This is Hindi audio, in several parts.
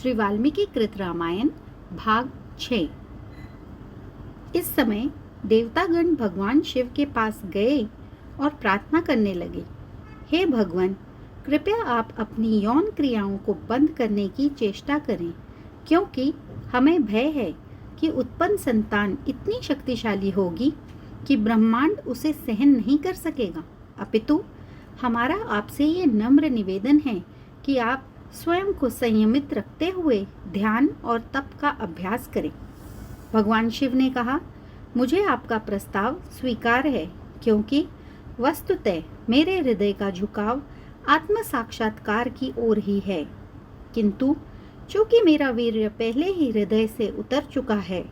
श्री वाल्मीकि कृत रामायण भाग 6। इस समय देवतागण भगवान शिव के पास गए और प्रार्थना करने लगे, हे भगवान, कृपया आप अपनी यौन क्रियाओं को बंद करने की चेष्टा करें, क्योंकि हमें भय है कि उत्पन्न संतान इतनी शक्तिशाली होगी कि ब्रह्मांड उसे सहन नहीं कर सकेगा। अपितु हमारा आपसे ये नम्र निवेदन है कि आप स्वयं को संयमित रखते हुए ध्यान और तप का अभ्यास करें। भगवान शिव ने कहा, मुझे आपका प्रस्ताव स्वीकार है, क्योंकि वस्तुतः मेरे हृदय का झुकाव आत्म साक्षात्कार की ओर ही है, किंतु चूंकि मेरा वीर्य पहले ही हृदय से उतर चुका है,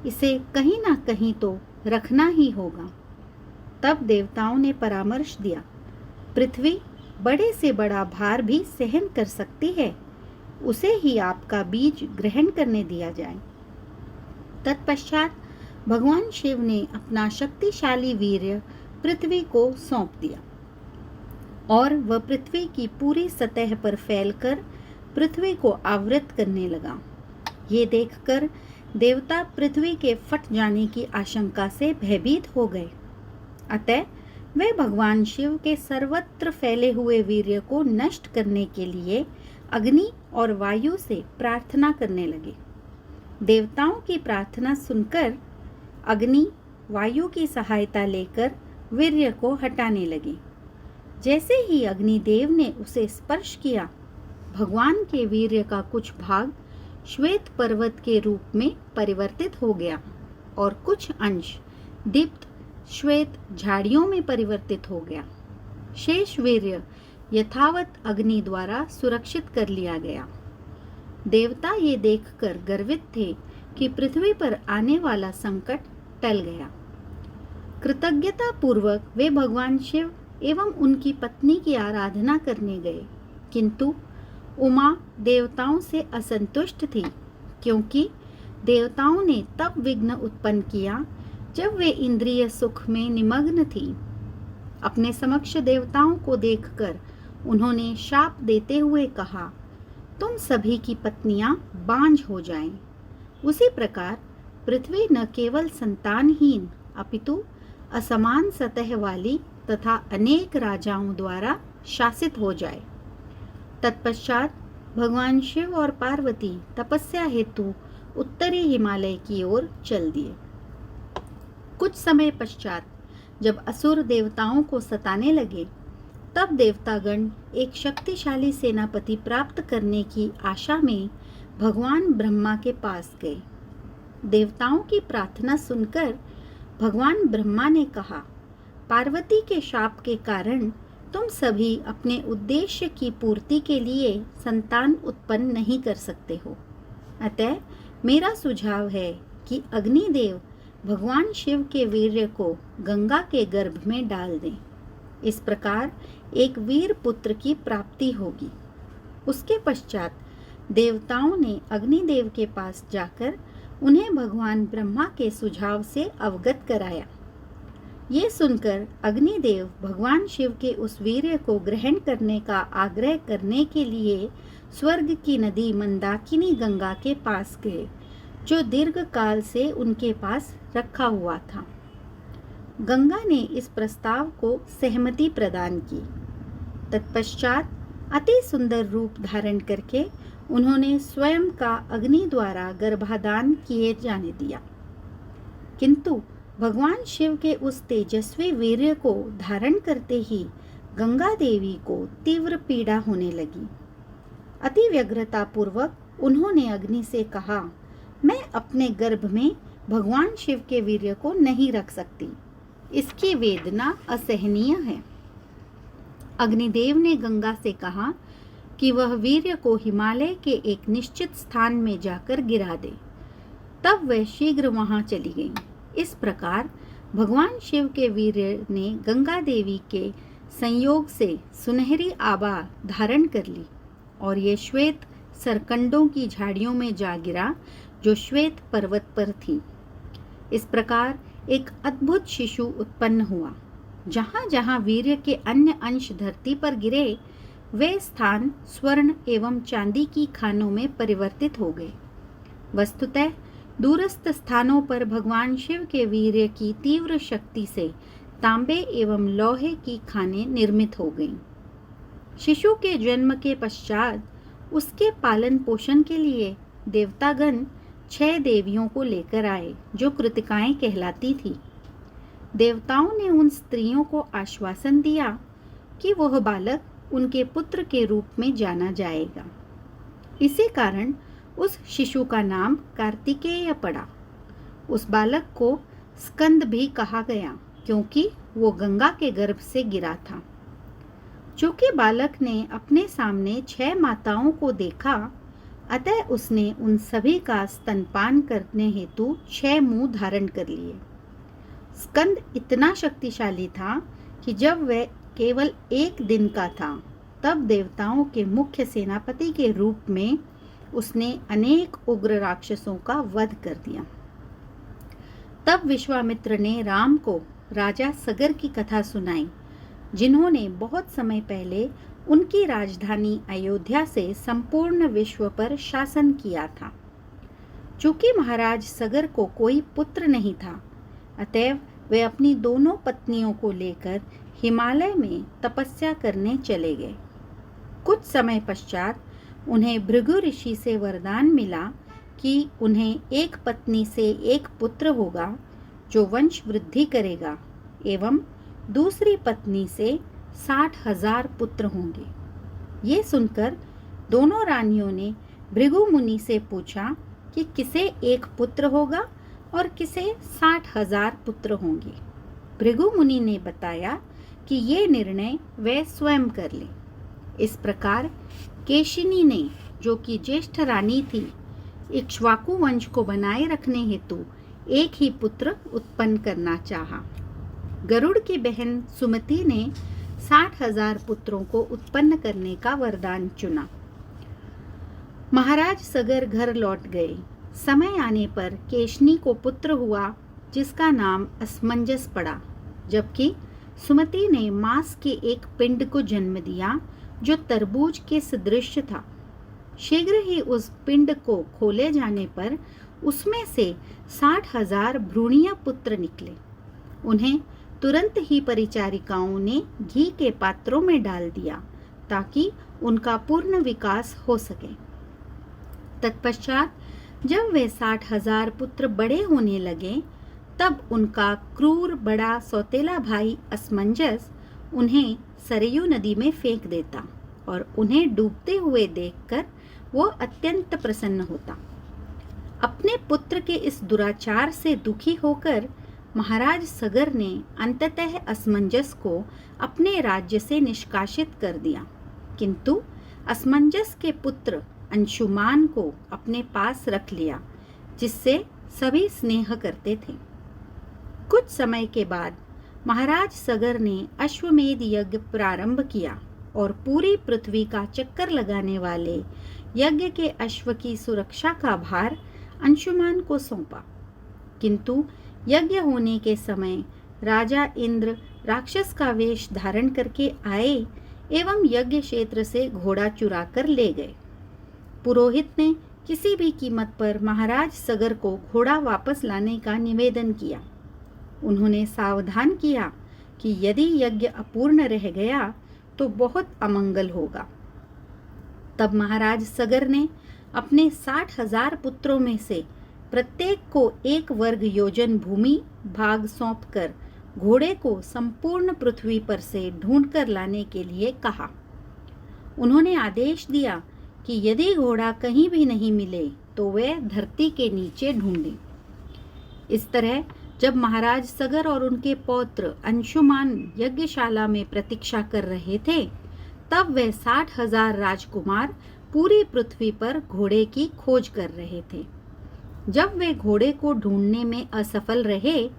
इसे कहीं ना कहीं तो रखना ही होगा। तब देवताओं ने परामर्श दिया, पृथ्वी बड़े से बड़ा भार भी सहन कर सकती है, उसे ही आपका बीज ग्रहण करने दिया जाए। तत्पश्चात भगवान शिव ने अपना शक्तिशाली वीर्य पृथ्वी को सौंप दिया और वह पृथ्वी की पूरी सतह पर फैलकर पृथ्वी को आवृत करने लगा। ये देखकर देवता पृथ्वी के फट जाने की आशंका से भयभीत हो गए। अतः वे भगवान शिव के सर्वत्र फैले हुए वीर्य को नष्ट करने के लिए अग्नि और वायु से प्रार्थना करने लगे। देवताओं की प्रार्थना सुनकर अग्नि वायु की सहायता लेकर वीर्य को हटाने लगी। जैसे ही अग्निदेव ने उसे स्पर्श किया, भगवान के वीर्य का कुछ भाग श्वेत पर्वत के रूप में परिवर्तित हो गया और कुछ अंश दीप्त श्वेत झाड़ियों में परिवर्तित हो गया। शेष वीर्य यथावत अग्नि द्वारा सुरक्षित कर लिया गया। देवता ये देखकर गर्वित थे कि पृथ्वी पर आने वाला संकट टल गया। कृतज्ञता पूर्वक वे भगवान शिव एवं उनकी पत्नी की आराधना करने गए, किंतु उमा देवताओं से असंतुष्ट थी, क्योंकि देवताओं ने तब विघ्न उत्पन्न किया जब वे इंद्रिय सुख में निमग्न थी। अपने समक्ष देवताओं को देखकर उन्होंने शाप देते हुए कहा, तुम सभी की पत्नियां बांझ हो जाएं। उसी प्रकार पृथ्वी न केवल संतानहीन अपितु असमान सतह वाली तथा अनेक राजाओं द्वारा शासित हो जाए। तत्पश्चात भगवान शिव और पार्वती तपस्या हेतु उत्तरी हिमालय की ओर चल दिए। कुछ समय पश्चात जब असुर देवताओं को सताने लगे, तब देवतागण एक शक्तिशाली सेनापति प्राप्त करने की आशा में भगवान ब्रह्मा के पास गए। देवताओं की प्रार्थना सुनकर भगवान ब्रह्मा ने कहा, पार्वती के शाप के कारण तुम सभी अपने उद्देश्य की पूर्ति के लिए संतान उत्पन्न नहीं कर सकते हो। अतः मेरा सुझाव है कि अग्निदेव भगवान शिव के वीर्य को गंगा के गर्भ में डाल दें। इस प्रकार एक वीर पुत्र की प्राप्ति होगी। उसके पश्चात देवताओं ने अग्निदेव के पास जाकर उन्हें भगवान ब्रह्मा के सुझाव से अवगत कराया। ये सुनकर अग्निदेव भगवान शिव के उस वीर्य को ग्रहण करने का आग्रह करने के लिए स्वर्ग की नदी मंदाकिनी गंगा के पास गए, जो दीर्घ काल से उनके पास रखा हुआ था। गंगा ने इस प्रस्ताव को सहमति प्रदान की। तत्पश्चात अति सुंदर रूप धारण करके उन्होंने स्वयं का अग्नि द्वारा गर्भाधान किए जाने दिया, किंतु भगवान शिव के उस तेजस्वी वीर्य को धारण करते ही गंगा देवी को तीव्र पीड़ा होने लगी। अति व्यग्रता पूर्वक उन्होंने अग्नि से कहा, मैं अपने गर्भ में भगवान शिव के वीर्य को नहीं रख सकती, इसकी वेदना असहनीय है। अग्निदेव ने गंगा से कहा कि वह वीर्य को हिमालय के एक निश्चित स्थान में जाकर गिरा दे। तब वह शीघ्र वहां चली गई। इस प्रकार भगवान शिव के वीर्य ने गंगा देवी के संयोग से सुनहरी आभा धारण कर ली और ये श्वेत सरकंडों की झाड़ियों में जा गिरा, जो श्वेत पर्वत पर थी। इस प्रकार एक अद्भुत शिशु उत्पन्न हुआ। जहाँ जहाँ वीर्य के अन्य अंश धरती पर गिरे, वे स्थान स्वर्ण एवं चांदी की खानों में परिवर्तित हो गए। वस्तुतः दूरस्थ स्थानों पर भगवान शिव के वीर्य की तीव्र शक्ति से तांबे एवं लोहे की खानें निर्मित हो गईं। शिशु के जन्म के पश्चात उसके पालन पोषण के लिए देवतागण 6 देवियों को लेकर आए, जो कृतिकाएं कहलाती थी। देवताओं ने उन स्त्रियों को आश्वासन दिया कि वह बालक उनके पुत्र के रूप में जाना जाएगा। इसी कारण उस शिशु का नाम कार्तिकेय पड़ा। उस बालक को स्कंद भी कहा गया, क्योंकि वो गंगा के गर्भ से गिरा था। चूंकि बालक ने अपने सामने 6 माताओं को देखा, अतः उसने उन सभी का स्तनपान करने हेतु 6 मुंह धारण कर लिए। स्कंद इतना शक्तिशाली था कि जब वह केवल 1 दिन का था, तब देवताओं के मुख्य सेनापति के रूप में उसने अनेक उग्र राक्षसों का वध कर दिया। तब विश्वामित्र ने राम को राजा सगर की कथा सुनाई, जिन्होंने बहुत समय पहले उनकी राजधानी अयोध्या से संपूर्ण विश्व पर शासन किया था। चूंकि महाराज सगर को कोई पुत्र नहीं था, अतएव वे अपनी दोनों पत्नियों को लेकर हिमालय में तपस्या करने चले गए। कुछ समय पश्चात उन्हें भृगु ऋषि से वरदान मिला कि उन्हें एक पत्नी से एक पुत्र होगा, जो वंश वृद्धि करेगा, एवं दूसरी पत्नी से 60,000 पुत्र होंगे। ये सुनकर दोनों रानियों ने भृगु मुनि से पूछा कि किसे एक पुत्र होगा और किसे 60,000 पुत्र होंगे। भृगु मुनि ने बताया कि ये निर्णय वे स्वयं कर लें। इस प्रकार केशिनी ने, जो कि ज्येष्ठ रानी थी, इक्ष्वाकु वंश को बनाए रखने हेतु एक ही पुत्र उत्पन्न करना चाहा। गरुड़ की बहन सुमति ने 60,000 पुत्रों को उत्पन्न करने का वरदान चुना। महाराज सगर घर लौट गए। समय आने पर केशनी को पुत्र हुआ, जिसका नाम असमंजस पड़ा, जबकि सुमति ने मांस के एक पिंड को जन्म दिया, जो तरबूज के सदृश था। शीघ्र ही उस पिंड को खोले जाने पर उसमें से 60,000 भ्रूणीय पुत्र निकले। उन्हें तुरंत ही परिचारिकाओं ने घी के पात्रों में डाल दिया, ताकि उनका पूर्ण विकास हो सके। तत्पश्चात जब वे 60,000 पुत्र बड़े होने लगे, तब उनका क्रूर बड़ा सौतेला भाई असमंजस उन्हें सरयू नदी में फेंक देता और उन्हें डूबते हुए देखकर वो अत्यंत प्रसन्न होता। अपने पुत्र के इस दुराचार से दुखी होकर महाराज सगर ने अंततः असमंजस को अपने राज्य से निष्कासित कर दिया, किंतु असमंजस के पुत्र अंशुमान को अपने पास रख लिया, जिससे सभी स्नेह करते थे। कुछ समय के बाद महाराज सगर ने अश्वमेध यज्ञ प्रारंभ किया और पूरी पृथ्वी का चक्कर लगाने वाले यज्ञ के अश्व की सुरक्षा का भार अंशुमान को सौंपा। किंतु यज्ञ होने के समय राजा इंद्र राक्षस का वेश धारण करके आए एवं यज्ञ क्षेत्र से घोड़ा चुरा कर ले गए। पुरोहित ने किसी भी कीमत पर महाराज सगर को घोड़ा वापस लाने का निवेदन किया। उन्होंने सावधान किया कि यदि यज्ञ अपूर्ण रह गया तो बहुत अमंगल होगा। तब महाराज सगर ने अपने 60,000 पुत्रों में से प्रत्येक को 1 वर्ग योजन भूमि भाग सौंपकर घोड़े को संपूर्ण पृथ्वी पर से ढूंढकर लाने के लिए कहा। उन्होंने आदेश दिया कि यदि घोड़ा कहीं भी नहीं मिले तो वे धरती के नीचे ढूंढें। इस तरह जब महाराज सगर और उनके पौत्र अंशुमान यज्ञशाला में प्रतीक्षा कर रहे थे, तब वे 60,000 राजकुमार पूरी पृथ्वी पर घोड़े की खोज कर रहे थे। जब वे घोड़े को ढूंढने में असफल रहे,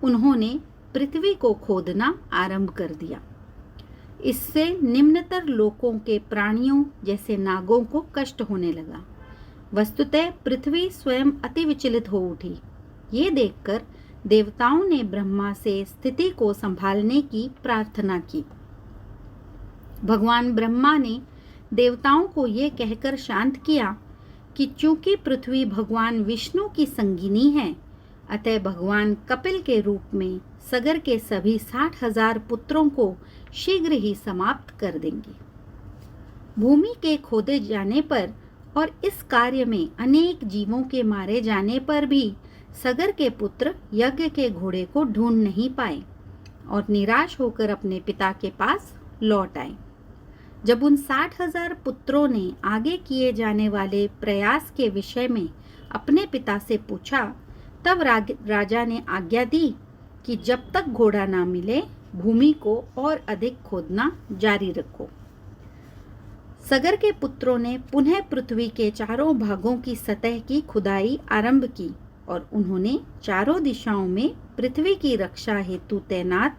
उन्होंने पृथ्वी को खोदना आरंभ कर दिया। इससे निम्नतर लोकों के प्राणियों जैसे नागों को कष्ट होने लगा। वस्तुतः पृथ्वी स्वयं अति विचलित हो उठी। ये देखकर देवताओं ने ब्रह्मा से स्थिति को संभालने की प्रार्थना की। भगवान ब्रह्मा ने देवताओं को ये कहकर शांत किया कि चूंकि पृथ्वी भगवान विष्णु की संगिनी है, अतः भगवान कपिल के रूप में सगर के सभी 60,000 पुत्रों को शीघ्र ही समाप्त कर देंगे। भूमि के खोदे जाने पर और इस कार्य में अनेक जीवों के मारे जाने पर भी सगर के पुत्र यज्ञ के घोड़े को ढूंढ नहीं पाए और निराश होकर अपने पिता के पास लौट आए। जब उन 60,000 पुत्रों ने आगे किए जाने वाले प्रयास के विषय में अपने पिता से पूछा, तब राजा ने आज्ञा दी कि जब तक घोड़ा ना मिले भूमि को और अधिक खोदना जारी रखो। सगर के पुत्रों ने पुनः पृथ्वी के चारों भागों की सतह की खुदाई आरंभ की और उन्होंने चारों दिशाओं में पृथ्वी की रक्षा हेतु तैनात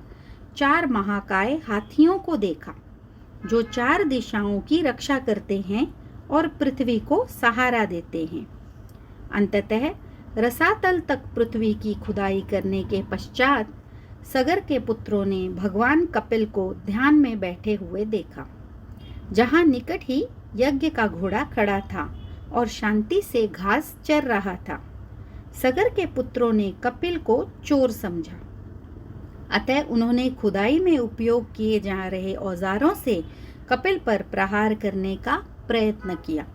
4 महाकाय हाथियों को देखा, जो 4 दिशाओं की रक्षा करते हैं और पृथ्वी को सहारा देते हैं। अंततः रसातल तक पृथ्वी की खुदाई करने के पश्चात सगर के पुत्रों ने भगवान कपिल को ध्यान में बैठे हुए देखा, जहां निकट ही यज्ञ का घोड़ा खड़ा था और शांति से घास चर रहा था। सगर के पुत्रों ने कपिल को चोर समझा, अतः उन्होंने खुदाई में उपयोग किए जा रहे औजारों से कपिल पर प्रहार करने का प्रयत्न किया।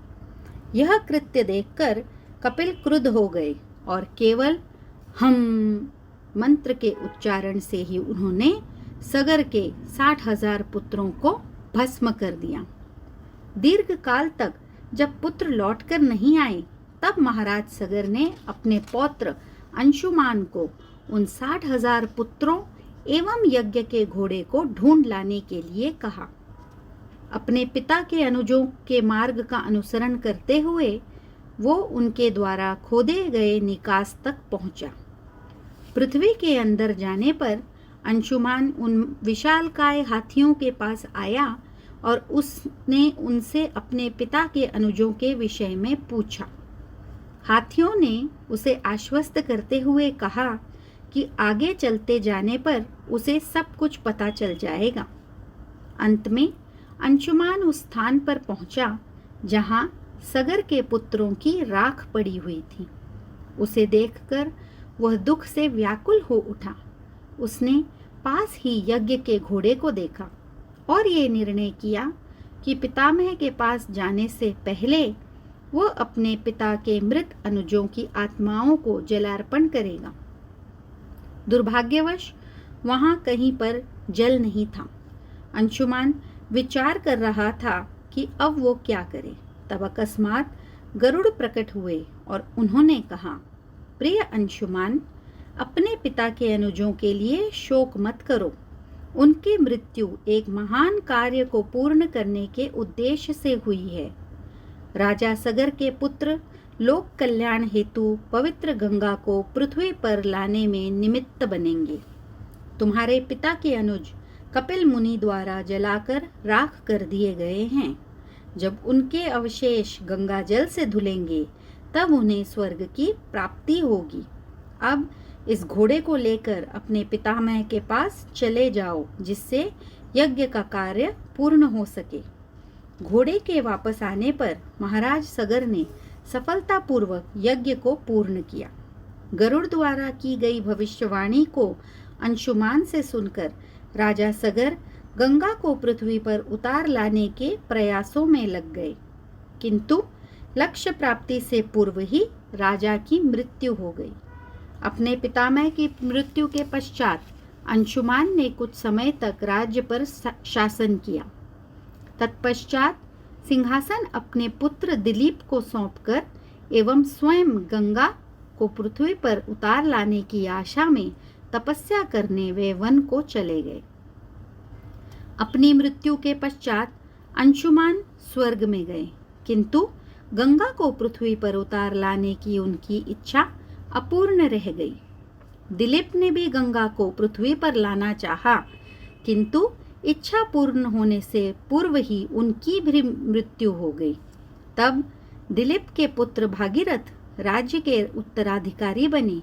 यह कृत्य देखकर कपिल क्रुद्ध हो गए और केवल हम मंत्र के उच्चारण से ही उन्होंने सगर के 60,000 पुत्रों को भस्म कर दिया। दीर्घ काल तक जब पुत्र लौटकर नहीं आए, तब महाराज सगर ने अपने पौत्र अंशुमान को उन 60,000 पुत्रों एवं यज्ञ के घोड़े को ढूंढ लाने के लिए कहा। अपने पिता के अनुजों के मार्ग का अनुसरण करते हुए वो उनके द्वारा खोदे गए निकास तक पहुंचा। पृथ्वी के अंदर जाने पर अंशुमान उन विशालकाय हाथियों के पास आया और उसने उनसे अपने पिता के अनुजों के विषय में पूछा। हाथियों ने उसे आश्वस्त करते हुए कहा कि आगे चलते जाने पर उसे सब कुछ पता चल जाएगा। अंत में अंशुमान उस स्थान पर पहुंचा जहां सगर के पुत्रों की राख पड़ी हुई थी। उसे देखकर वह दुख से व्याकुल हो उठा। उसने पास ही यज्ञ के घोड़े को देखा और ये निर्णय किया कि पितामह के पास जाने से पहले वह अपने पिता के मृत अनुजों की आत्माओं को जलार्पण करेगा। दुर्भाग्यवश वहां कहीं पर जल नहीं था। अंशुमान विचार कर रहा था कि अब वो क्या करे। तब अकस्मात गरुड़ प्रकट हुए और उन्होंने कहा, प्रिय अंशुमान, अपने पिता के अनुजों के लिए शोक मत करो। उनकी मृत्यु एक महान कार्य को पूर्ण करने के उद्देश्य से हुई है। राजा सगर के पुत्र लोक कल्याण हेतु पवित्र गंगा को पृथ्वी पर लाने में निमित्त बनेंगे। तुम्हारे पिता के अनुज कपिल मुनि द्वारा जलाकर राख कर दिए गए हैं। जब उनके अवशेष गंगा जल से धुलेंगे तब उन्हें स्वर्ग की प्राप्ति होगी। अब इस घोड़े को लेकर अपने पितामह के पास चले जाओ, जिससे यज्ञ का कार्य पूर्ण हो सके। घोड़े के वापस आने पर महाराज सगर ने सफलतापूर्वक यज्ञ को पूर्ण किया। गरुड़ द्वारा की गई भविष्यवाणी को अंशुमान से सुनकर राजा सगर गंगा को पृथ्वी पर उतार लाने के प्रयासों में लग गए, किंतु लक्ष्य प्राप्ति से पूर्व ही राजा की मृत्यु हो गई। अपने पितामह की मृत्यु के पश्चात अंशुमान ने कुछ समय तक राज्य पर शासन किया। तत्पश्चात सिंहासन अपने पुत्र दिलीप को सौंपकर एवं स्वयं गंगा को पृथ्वी पर उतार लाने की आशा में तपस्या करने वे वन को चले गए। अपनी मृत्यु के पश्चात अंशुमान स्वर्ग में गए, किंतु गंगा को पृथ्वी पर उतार लाने की उनकी इच्छा अपूर्ण रह गई। दिलीप ने भी गंगा को पृथ्वी पर लाना चाहा, किंतु इच्छा पूर्ण होने से पूर्व ही उनकी भी मृत्यु हो गई। तब दिलीप के पुत्र भागीरथ राज्य के उत्तराधिकारी बने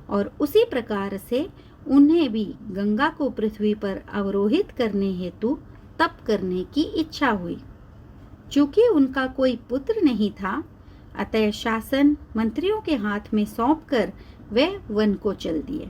और उसी प्रकार से उन्हें भी गंगा को पृथ्वी पर अवरोहित करने हेतु तप करने की इच्छा हुई। चूंकि उनका कोई पुत्र नहीं था, अतः शासन मंत्रियों के हाथ में सौंपकर वे वन को चल दिए।